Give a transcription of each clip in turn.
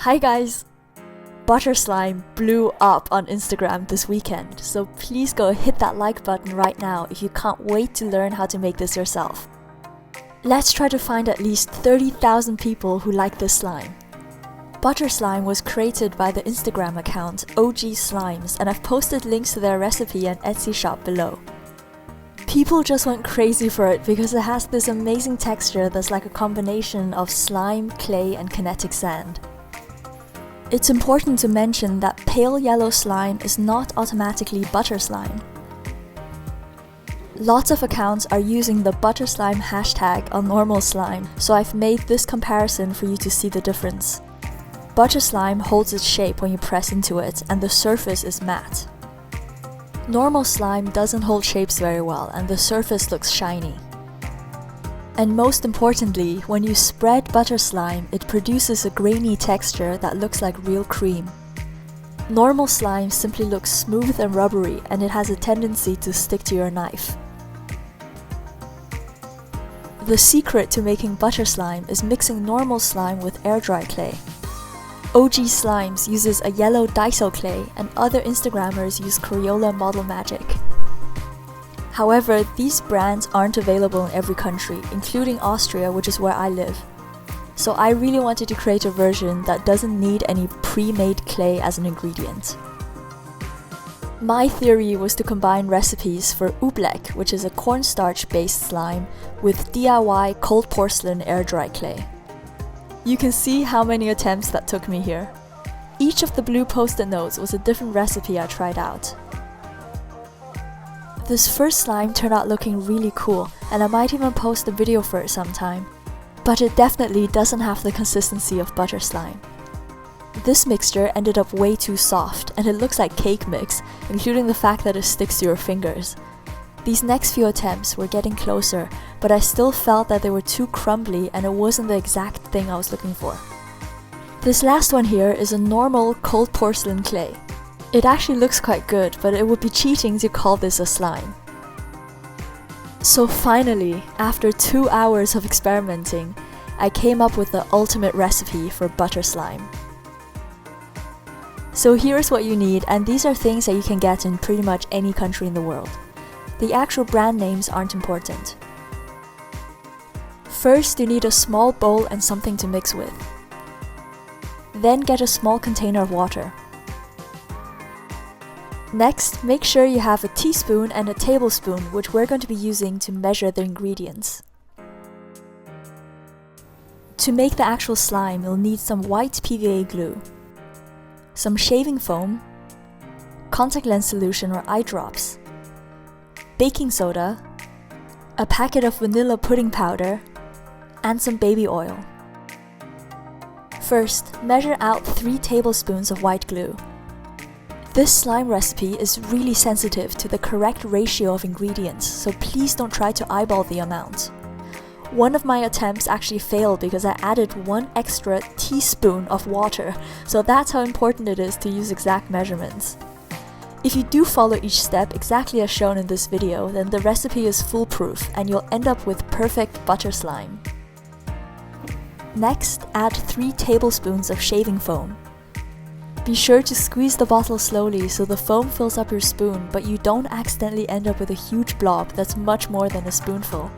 Hi guys! Butter slime blew up on Instagram this weekend, so please go hit that like button right now if you can't wait to learn how to make this yourself. Let's try to find at least 30,000 people who like this slime. Butter slime was created by the Instagram account OG Slimes, and I've posted links to their recipe and Etsy shop below. People just went crazy for it because it has this amazing texture that's like a combination of slime, clay and kinetic sand. It's important to mention that pale yellow slime is not automatically butter slime. Lots of accounts are using the butter slime hashtag on normal slime, so I've made this comparison for you to see the difference. Butter slime holds its shape when you press into it, and the surface is matte. Normal slime doesn't hold shapes very well, and the surface looks shiny. And most importantly, when you spread butter slime, it produces a grainy texture that looks like real cream. Normal slime simply looks smooth and rubbery, and it has a tendency to stick to your knife. The secret to making butter slime is mixing normal slime with air-dry clay. OG Slimes uses a yellow Daiso clay, and other Instagrammers use Crayola Model Magic. However, these brands aren't available in every country, including Austria, which is where I live. So I really wanted to create a version that doesn't need any pre-made clay as an ingredient. My theory was to combine recipes for OOBLECK, which is a cornstarch based slime, with DIY cold porcelain air dry clay. You can see how many attempts that took me here. Each of the blue post-it notes was a different recipe I tried out. This first slime turned out looking really cool, and I might even post a video for it sometime, but it definitely doesn't have the consistency of butter slime. This mixture ended up way too soft, and it looks like cake mix, including the fact that it sticks to your fingers. These next few attempts were getting closer, but I still felt that they were too crumbly and it wasn't the exact thing I was looking for. This last one here is a normal cold porcelain clay. It actually looks quite good, but it would be cheating to call this a slime. So finally, after 2 hours of experimenting, I came up with the ultimate recipe for butter slime. So here's what you need, and these are things that you can get in pretty much any country in the world. The actual brand names aren't important. First, you need a small bowl and something to mix with. Then get a small container of water. Next, make sure you have a teaspoon and a tablespoon, which we're going to be using to measure the ingredients. To make the actual slime, you'll need some white PVA glue, some shaving foam, contact lens solution or eye drops, baking soda, a packet of vanilla pudding powder, and some baby oil. First, measure out 3 tablespoons of white glue. This slime recipe is really sensitive to the correct ratio of ingredients, so please don't try to eyeball the amount. One of my attempts actually failed because I added 1 extra teaspoon of water, so that's how important it is to use exact measurements. If you do follow each step exactly as shown in this video, then the recipe is foolproof and you'll end up with perfect butter slime. Next, add 3 tablespoons of shaving foam. Be sure to squeeze the bottle slowly so the foam fills up your spoon, but you don't accidentally end up with a huge blob that's much more than a spoonful.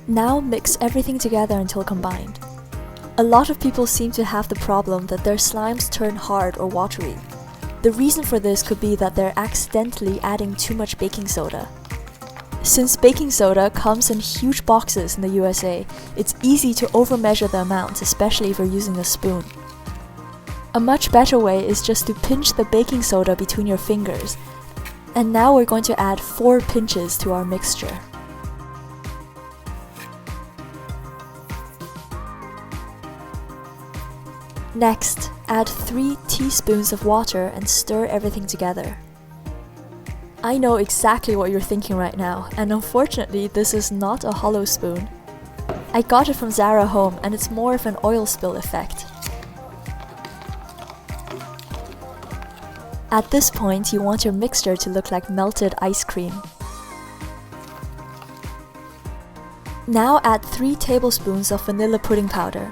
Now mix everything together until combined. A lot of people seem to have the problem that their slimes turn hard or watery. The reason for this could be that they're accidentally adding too much baking soda. Since baking soda comes in huge boxes in the USA, it's easy to overmeasure the amount, especially if you're using a spoon. A much better way is just to pinch the baking soda between your fingers. And now we're going to add 4 pinches to our mixture. Next, add 3 teaspoons of water and stir everything together. I know exactly what you're thinking right now, and unfortunately this is not a hollow spoon. I got it from Zara Home and it's more of an oil spill effect. At this point, you want your mixture to look like melted ice cream. Now add 3 tablespoons of vanilla pudding powder.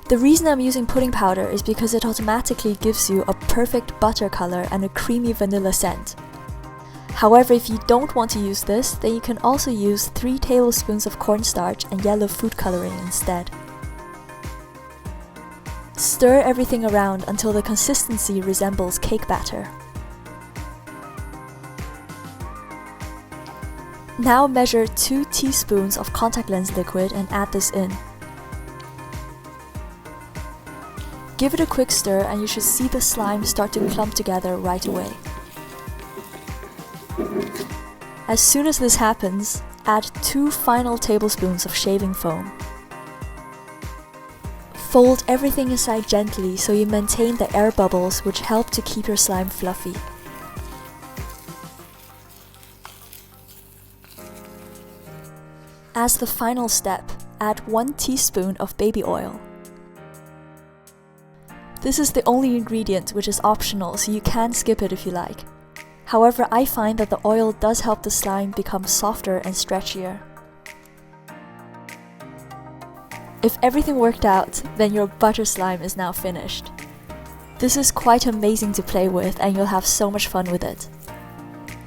The reason I'm using pudding powder is because it automatically gives you a perfect butter color and a creamy vanilla scent. However, if you don't want to use this, then you can also use 3 tablespoons of cornstarch and yellow food coloring instead. Stir everything around until the consistency resembles cake batter. Now measure 2 teaspoons of contact lens liquid and add this in. Give it a quick stir and you should see the slime start to clump together right away. As soon as this happens, add 2 final tablespoons of shaving foam. Fold everything inside gently so you maintain the air bubbles, which help to keep your slime fluffy. As the final step, add 1 teaspoon of baby oil. This is the only ingredient which is optional, so you can skip it if you like. However, I find that the oil does help the slime become softer and stretchier. If everything worked out, then your butter slime is now finished. This is quite amazing to play with and you'll have so much fun with it.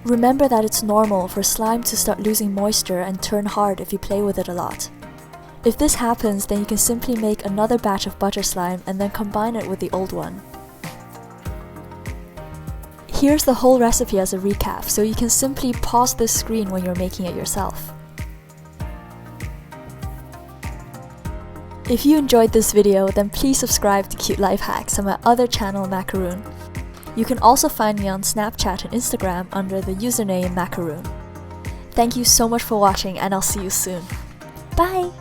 Remember that it's normal for slime to start losing moisture and turn hard if you play with it a lot. If this happens, then you can simply make another batch of butter slime and then combine it with the old one. Here's the whole recipe as a recap, so you can simply pause this screen when you're making it yourself. If you enjoyed this video, then please subscribe to Cute Life Hacks on my other channel, Macaroon. You can also find me on Snapchat and Instagram under the username Macaroon. Thank you so much for watching and I'll see you soon. Bye!